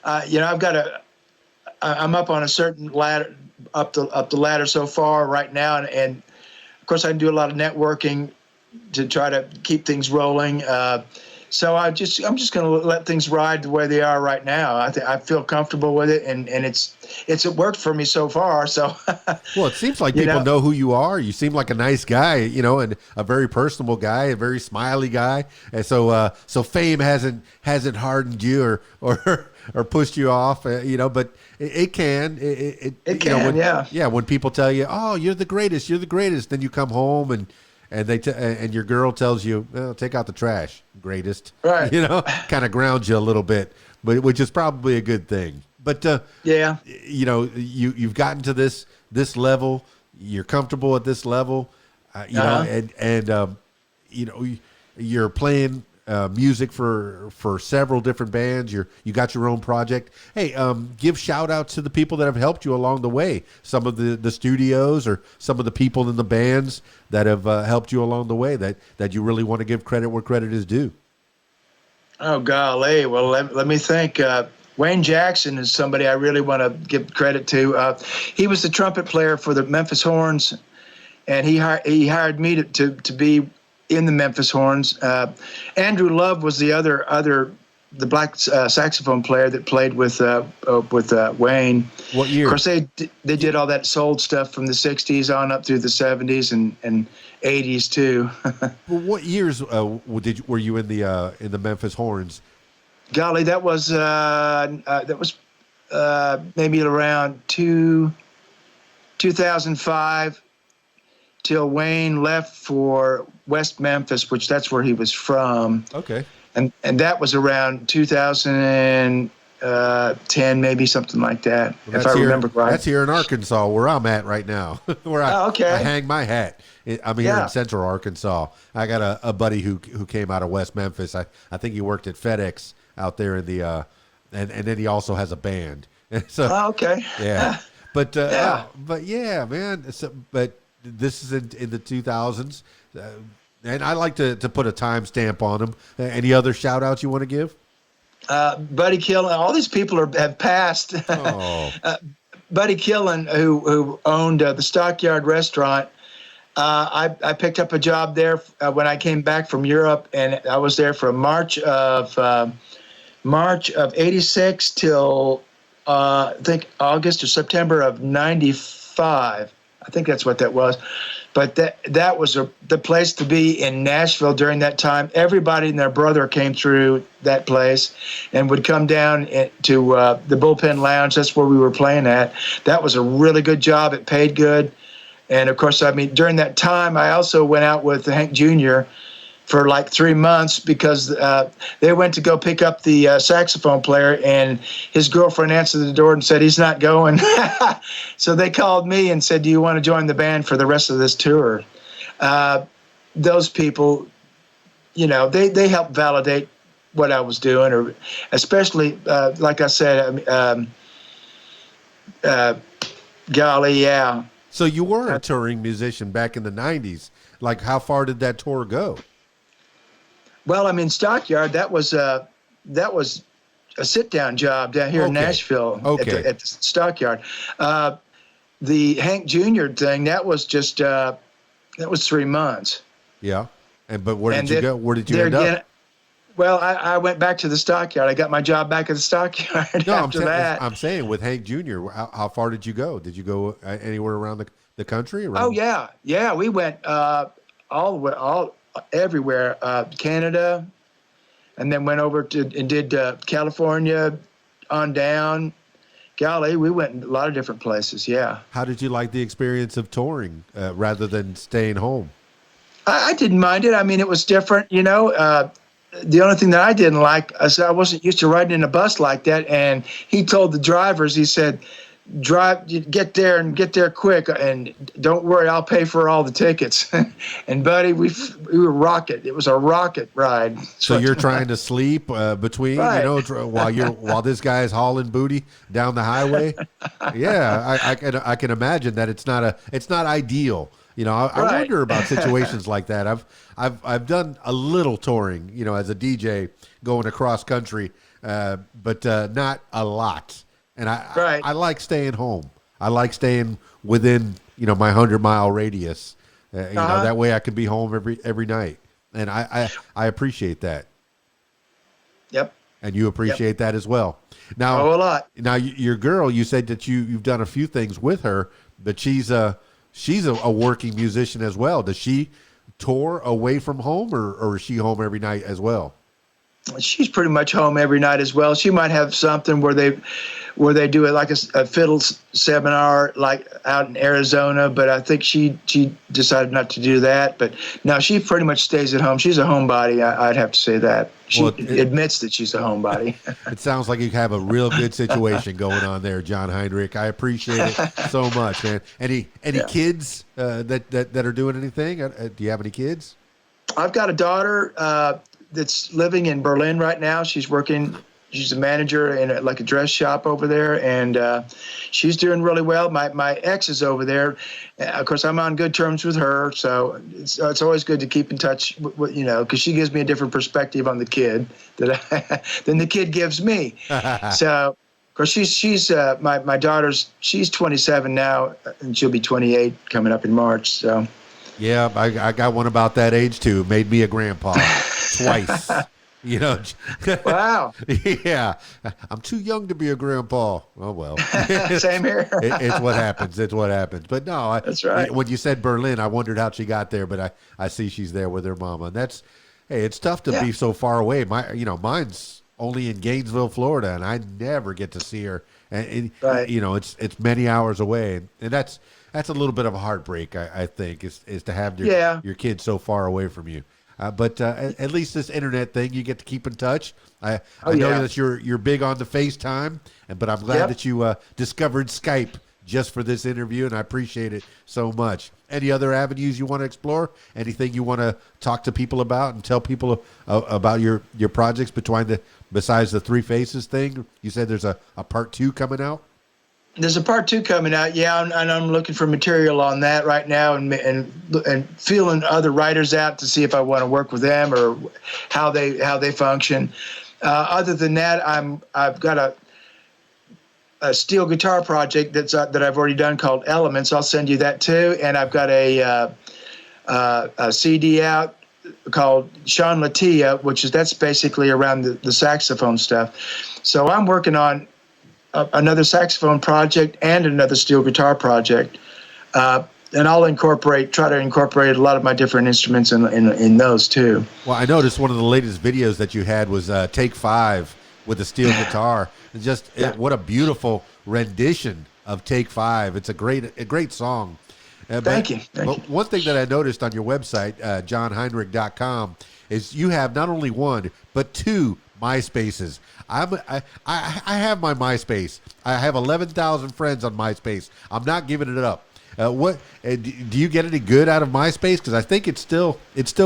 B: I'm up on a certain ladder, up the ladder so far right now, and of course I do a lot of networking to try to keep things rolling. So I'm just going to let things ride the way they are right now. I feel comfortable with it, and it worked for me so far. So
A: well, it seems like people know who you are. You seem like a nice guy, and a very personable guy, a very smiley guy. And so fame hasn't hardened you or pushed you off, but it can. It
B: can,
A: when people tell you, oh, you're the greatest, then you come home and and your girl tells you, well, take out the trash, greatest.
B: Right.
A: Kind of grounds you a little bit, but which is probably a good thing. But you've gotten to this level, you're comfortable at this level, you're playing music for several different bands. You got your own project. Hey, give shout outs to the people that have helped you along the way. Some of the studios or some of the people in the bands that have helped you along the way that you really want to give credit where credit is due.
B: Oh golly, well let me think. Wayne Jackson is somebody I really want to give credit to. He was the trumpet player for the Memphis Horns, and he hired me to be in the Memphis Horns. Andrew Love was the black saxophone player that played with Wayne.
A: What year?
B: Of course, they did all that soul stuff from the '60s on up through the '70s and '80s too.
A: Well, what years were you in the Memphis Horns?
B: Golly, that was maybe around 2005 till Wayne left for West Memphis, which that's where he was from.
A: Okay.
B: And that was around 2000. 10, maybe something like that,
A: Well,
B: if I remember right.
A: That's here in Arkansas, where I'm at right now, where
B: Oh, okay.
A: I hang my hat. I'm here
B: Yeah.
A: in Central Arkansas. I got a buddy who came out of West Memphis. I think he worked at FedEx out there in the and then he also has a band. So
B: Oh, okay.
A: yeah, but
B: Yeah.
A: but yeah, man. So, but this is in the 2000s, and I like to put a timestamp on them. Any other shout outs you want to give?
B: Buddy Killen, all these people have passed.
A: Oh,
B: Buddy Killen, who owned the Stockyard restaurant, I picked up a job there when I came back from Europe, and I was there from March of '86 till I think August or September of '95. I think that's what that was. But that was the place to be in Nashville during that time. Everybody and their brother came through that place and would come down to the Bullpen Lounge. That's where we were playing at. That was a really good job. It paid good. And, of course, I mean, during that time, I also went out with Hank Jr. for like 3 months because they went to go pick up the saxophone player, and his girlfriend answered the door and said he's not going. So they called me and said, do you want to join the band for the rest of this tour? Those people, you know, they helped validate what I was doing, or especially, like I said, golly, yeah.
A: so you were a touring musician back in the 90s. Like, how far did that tour go?
B: Well, I mean, Stockyard, that was a sit-down job down here in Nashville at the Stockyard. The Hank Jr. thing, that was just that was 3 months.
A: Yeah, but where did you go? Where did you end up?
B: Well, I went back to the Stockyard. I got my job back at the Stockyard after that.
A: I'm saying with Hank Jr., how far did you go? Did you go anywhere around the country?
B: Oh, yeah. We went everywhere, Canada, and then went over and did California on down. Golly, we went in a lot of different places, yeah.
A: How did you like the experience of touring rather than staying home?
B: I didn't mind it. I mean, it was different, you know. The only thing that I didn't like is I wasn't used to riding in a bus like that, and he told the drivers, he said, get there quick, and don't worry, I'll pay for all the tickets. And buddy, we were rocket. It was a rocket ride.
A: So you're trying to sleep between,
B: right.
A: You know, while this guy is hauling booty down the highway. Yeah, I can imagine that it's not ideal. You know, I
B: right.
A: wonder about situations like that. I've done a little touring, you know, as a DJ going across country, but not a lot. And I like staying home. I like staying within, you know, my 100-mile radius. You know, that way I can be home every night. And I appreciate that.
B: Yep.
A: And you appreciate that as well. Now,
B: a lot.
A: Now, your girl, you said that you've done a few things with her, but she's a working musician as well. Does she tour away from home, or is she home every night as well?
B: She's pretty much home every night as well. She might have something where they do it like a fiddle seminar, like out in Arizona. But I think she decided not to do that. But no, she pretty much stays at home. She's a homebody. I'd have to say that. She admits that she's a homebody.
A: It sounds like you have a real good situation going on there, John Heinrich. I appreciate it so much, man. Any kids that are doing anything? Do you have any kids?
B: I've got a daughter that's living in Berlin right now. She's a manager in a dress shop over there, and she's doing really well. My ex is over there. Of course, I'm on good terms with her, so it's always good to keep in touch with, you know, because she gives me a different perspective on the kid than the kid gives me. So, of course, she's my daughter's, she's 27 now, and she'll be 28 coming up in March. So.
A: Yeah, I got one about that age too. Made me a grandpa twice. You know.
B: Wow.
A: Yeah, I'm too young to be a grandpa. Oh well.
B: Same here.
A: It's what happens. It's what happens. But no,
B: that's right.
A: When you said Berlin, I wondered how she got there, but I see she's there with her mama. And it's tough to be so far away. Mine's only in Gainesville, Florida, and I never get to see her. And
B: right.
A: You know, it's many hours away, and that's a little bit of a heartbreak, I think, is to have your kids so far away from you. But at least this internet thing, you get to keep in touch. I know
B: yeah.
A: that you're big on the FaceTime, but I'm glad
B: Yep.
A: that you discovered Skype just for this interview, and I appreciate it so much. Any other avenues you want to explore? Anything you want to talk to people about and tell people about your projects besides the Three Faces thing? You said there's a part 2 coming out.
B: There's a part 2 coming out, yeah, and I'm looking for material on that right now, and feeling other writers out to see if I want to work with them or how they function. Other than that, I've got a steel guitar project that I've already done called Elements. I'll send you that too, and I've got a CD out called Sean Latia, that's basically around the saxophone stuff. So I'm working on another saxophone project and another steel guitar project, and I'll try to incorporate a lot of my different instruments in those too.
A: Well, I noticed one of the latest videos that you had was Take 5 with a steel guitar. What a beautiful rendition of Take 5. It's a great song.
B: Thank you.
A: One thing that I noticed on your website, johnheinrich.com, is you have not only one but 2 MySpaces. I have my MySpace. I have 11,000 friends on MySpace. I'm not giving it up. Do you get any good out of MySpace? Because I think it's still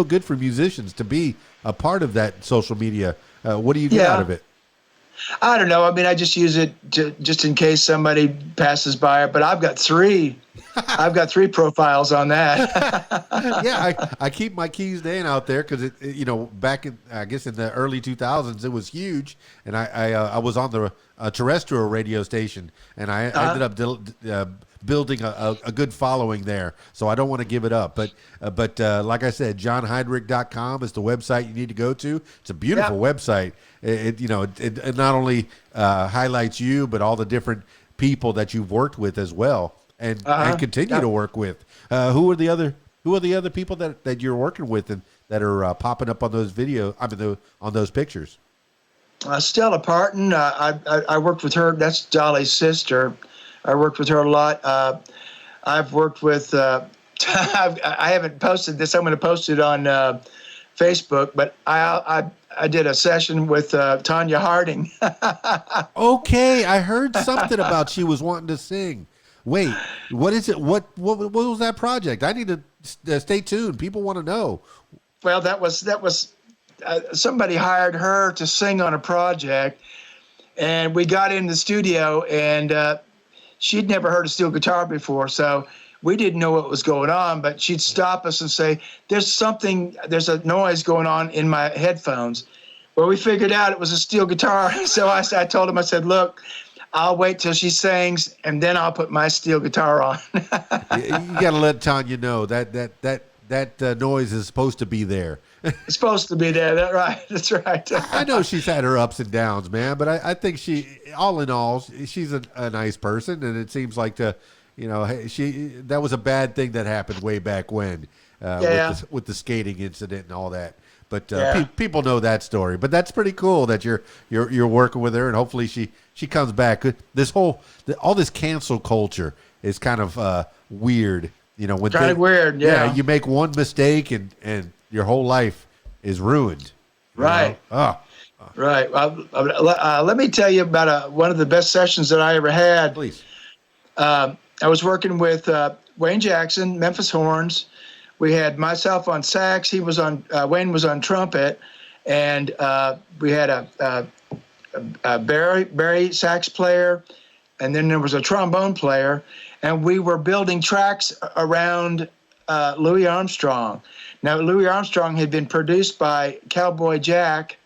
A: good for musicians to be a part of that social media. What do you get out of it?
B: I don't know. I mean, I just use it just in case somebody passes by it. But I've got 3. I've got 3 profiles on that.
A: Yeah, I keep my Keys Dan out there because back in in the early 2000s it was huge, and I was on the terrestrial radio station, and I ended up building a good following there. So I don't want to give it up, but like I said, johnheinrich.com is the website you need to go to. It's a beautiful website. It not only highlights you, but all the different people that you've worked with as well, and continue to work with. Who are the other people that you're working with and that are popping up on those on those pictures?
B: Stella Parton. I worked with her. That's Dolly's sister. I worked with her a lot. I've worked with. I haven't posted this. I'm going to post it on Facebook, but I did a session with Tanya Harding.
A: Okay, I heard something about she was wanting to sing. Wait, what is it? What was that project? I need to stay tuned. People want to know.
B: Well, that was somebody hired her to sing on a project, and we got in the studio, and she'd never heard a steel guitar before, so we didn't know what was going on, but she'd stop us and say, there's a noise going on in my headphones. Well, we figured out it was a steel guitar. So I told him, I said, look, I'll wait till she sings, and then I'll put my steel guitar on.
A: You got to let Tanya know that noise is supposed to be there.
B: It's supposed to be there. That's right.
A: I know she's had her ups and downs, man, but I think all in all, she's a nice person, and it seems like that was a bad thing that happened way back when with the skating incident and all that. But people know that story. But that's pretty cool that you're working with her, and hopefully she comes back. All this cancel culture is kind of weird. When
B: kind of weird. Yeah,
A: you make one mistake and your whole life is ruined.
B: Right. Right. Let me tell you about one of the best sessions that I ever had.
A: Please.
B: I was working with Wayne Jackson, Memphis Horns. We had myself on sax. Wayne was on trumpet, and we had a Barry sax player, and then there was a trombone player, and we were building tracks around Louis Armstrong. Now, Louis Armstrong had been produced by Cowboy Jack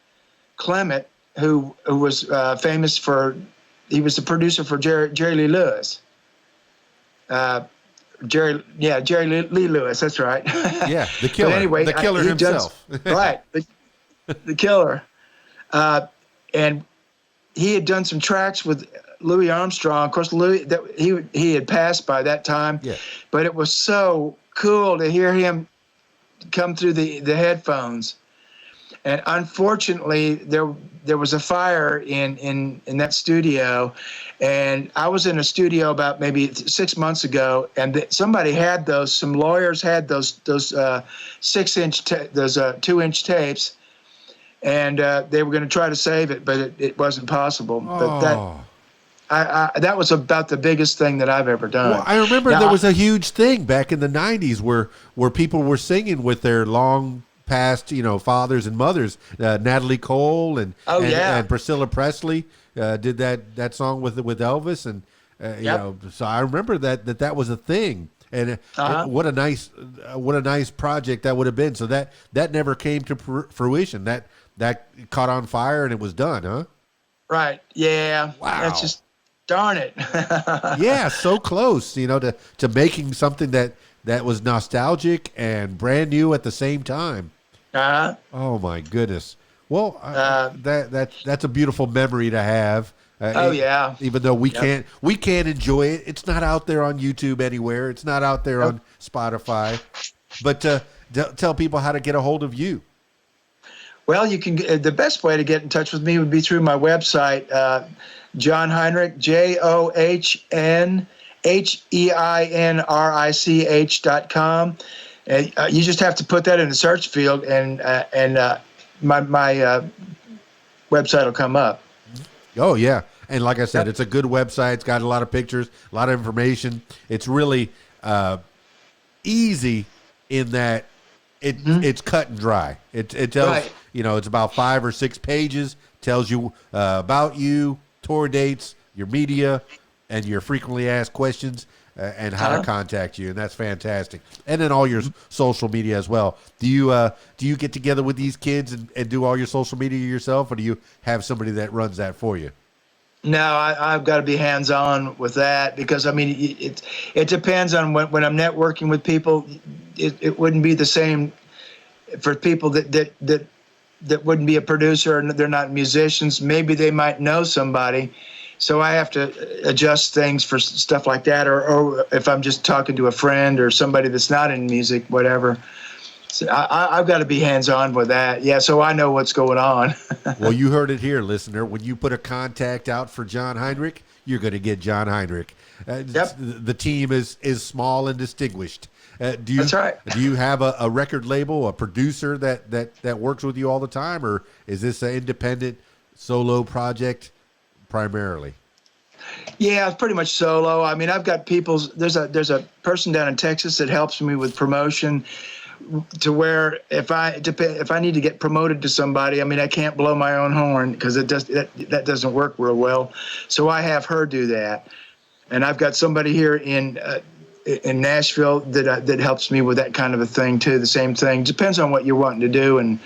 B: Clement, who was famous he was the producer for Jerry Lee Lewis. Jerry Lee Lewis, that's right.
A: Yeah, the killer.
B: But anyway,
A: the killer himself.
B: Right, the killer. And he had done some tracks with Louis Armstrong. Of course, he had passed by that time.
A: Yeah.
B: But it was so cool to hear him come through the headphones. And unfortunately, there was a fire in that studio, and I was in a studio about maybe 6 months ago, and somebody had those. Some lawyers had those 6-inch, those 2-inch tapes, and they were going to try to save it, but it wasn't possible. But
A: Oh.
B: that was about the biggest thing that I've ever done.
A: Well, I remember
B: Now,
A: there was a huge thing back in the 90s where people were singing with their long past, fathers and mothers. Natalie Cole and Priscilla Presley did that song with Elvis, and so I remember that was a thing. And what a nice project that would have been. So that never came to fruition. That caught on fire and it was done, huh?
B: Right. Yeah.
A: Wow.
B: That's just darn it.
A: Yeah, so close, to making something that was nostalgic and brand new at the same time. Oh my goodness. Well, that's a beautiful memory to have.
B: Yeah.
A: Even though we can't enjoy it, it's not out there on YouTube anywhere. It's not out there on Spotify. But tell people how to get a hold of you.
B: Well, you can. The best way to get in touch with me would be through my website, John Heinrich, JOHNHEINRICH.com. You just have to put that in the search field, and my website will come up.
A: Oh yeah, and like I said, it's a good website. It's got a lot of pictures, a lot of information. It's really easy in that it's cut and dry. It tells it's about 5 or 6 pages. Tells you about you, tour dates, your media, and your frequently asked questions, and how to contact you, and that's fantastic. And then all your social media as well. Do you get together with these kids and do all your social media yourself, or do you have somebody that runs that for you?
B: No, I've got to be hands-on with that, because I mean it depends on when I'm networking with people. It wouldn't be the same for people that wouldn't be a producer and they're not musicians. Maybe they might know somebody, so I have to adjust things for stuff like that. Or if I'm just talking to a friend or somebody that's not in music, whatever. So I've got to be hands-on with that. Yeah, so I know what's going on.
A: Well, you heard it here, listener. When you put a contact out for John Heinrich, you're going to get John Heinrich. The team is small and distinguished. That's right. Do you have a record label, a producer that works with you all the time, or is this an independent solo project primarily?
B: Yeah, it's pretty much solo. I mean, I've got people. There's a person down in Texas that helps me with promotion, to where if I need to get promoted to somebody, I mean, I can't blow my own horn because that doesn't work real well. So I have her do that, and I've got somebody here in Nashville that helps me with that kind of a thing too. The same thing. Depends on what you're wanting to do and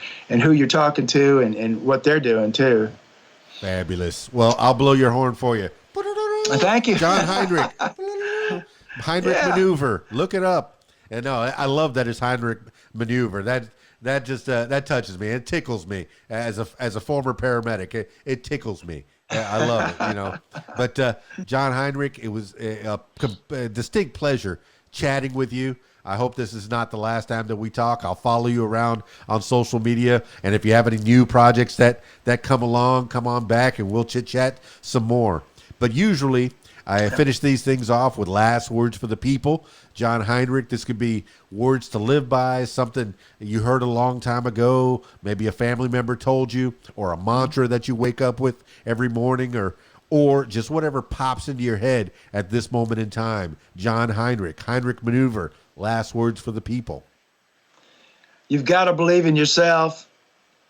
B: who you're talking to and what they're doing too.
A: Fabulous. Well, I'll blow your horn for you.
B: Thank you,
A: John Heinrich. Heinrich Maneuver. Look it up. And no, I love that it's Heinrich Maneuver. That just that touches me. It tickles me as a former paramedic. It tickles me. I love it, But John Heinrich, it was a distinct pleasure chatting with you. I hope this is not the last time that we talk. I'll follow you around on social media, and if you have any new projects that come along, come on back and we'll chit chat some more. But usually I finish these things off with last words for the people. John Heinrich, this could be words to live by, something you heard a long time ago, maybe a family member told you, or a mantra that you wake up with every morning, or just whatever pops into your head at this moment in time. John Heinrich, Heinrich Maneuver, last words for the people.
B: You've got to believe in yourself,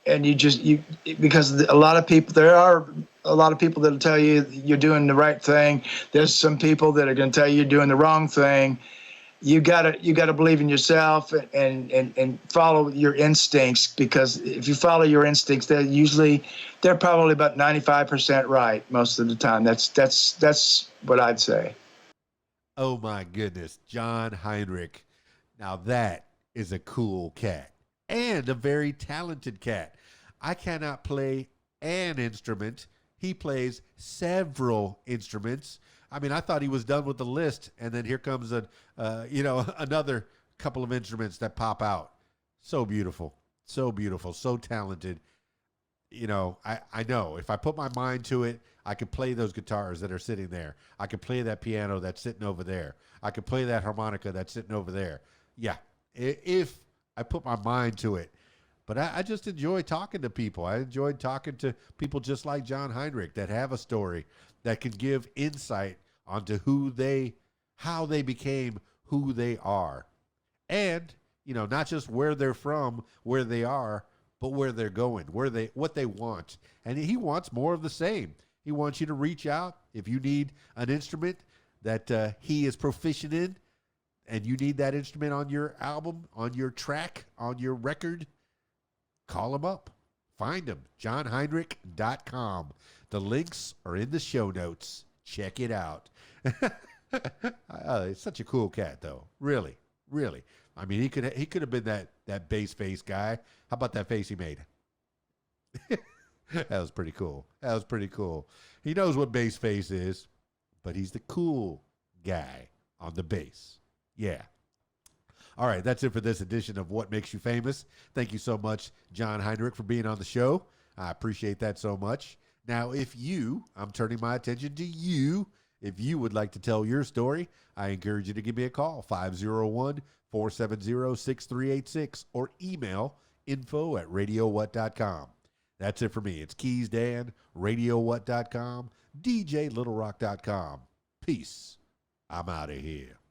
B: and because there are a lot of people that'll tell you you're doing the right thing. There's some people that are going to tell you you're doing the wrong thing. You gotta believe in yourself and follow your instincts, because if you follow your instincts, they're probably about 95% right most of the time. That's what I'd say.
A: Oh my goodness, John Heinrich. Now that is a cool cat and a very talented cat. I cannot play an instrument. He plays several instruments. I mean, I thought he was done with the list, and then here comes another couple of instruments that pop out. So beautiful, So beautiful, so talented. I know if I put my mind to it, I could play those guitars that are sitting there. I could play that piano that's sitting over there. I could play that harmonica that's sitting over there. Yeah, if I put my mind to it. But I just enjoy talking to people. I enjoyed talking to people just like John Heinrich that have a story that can give insight onto how they became who they are. And, not just where they're from, where they are, but where they're going, what they want. And he wants more of the same. He wants you to reach out if you need an instrument that he is proficient in and you need that instrument on your album, on your track, on your record. Call him up. Find him. JohnHeinrich.com. The links are in the show notes. Check it out. It's such a cool cat, though. Really, really. I mean, he could have been that bass face guy. How about that face he made? That was pretty cool. That was pretty cool. He knows what bass face is, but he's the cool guy on the bass. Yeah. All right, that's it for this edition of What Makes You Famous. Thank you so much, John Heinrich, for being on the show. I appreciate that so much. Now, I'm turning my attention to you. If you would like to tell your story, I encourage you to give me a call, 501-470-6386, or email info@radiowhat.com. That's it for me. It's Keys Dan, radiowhat.com, djlittlerock.com. Peace. I'm out of here.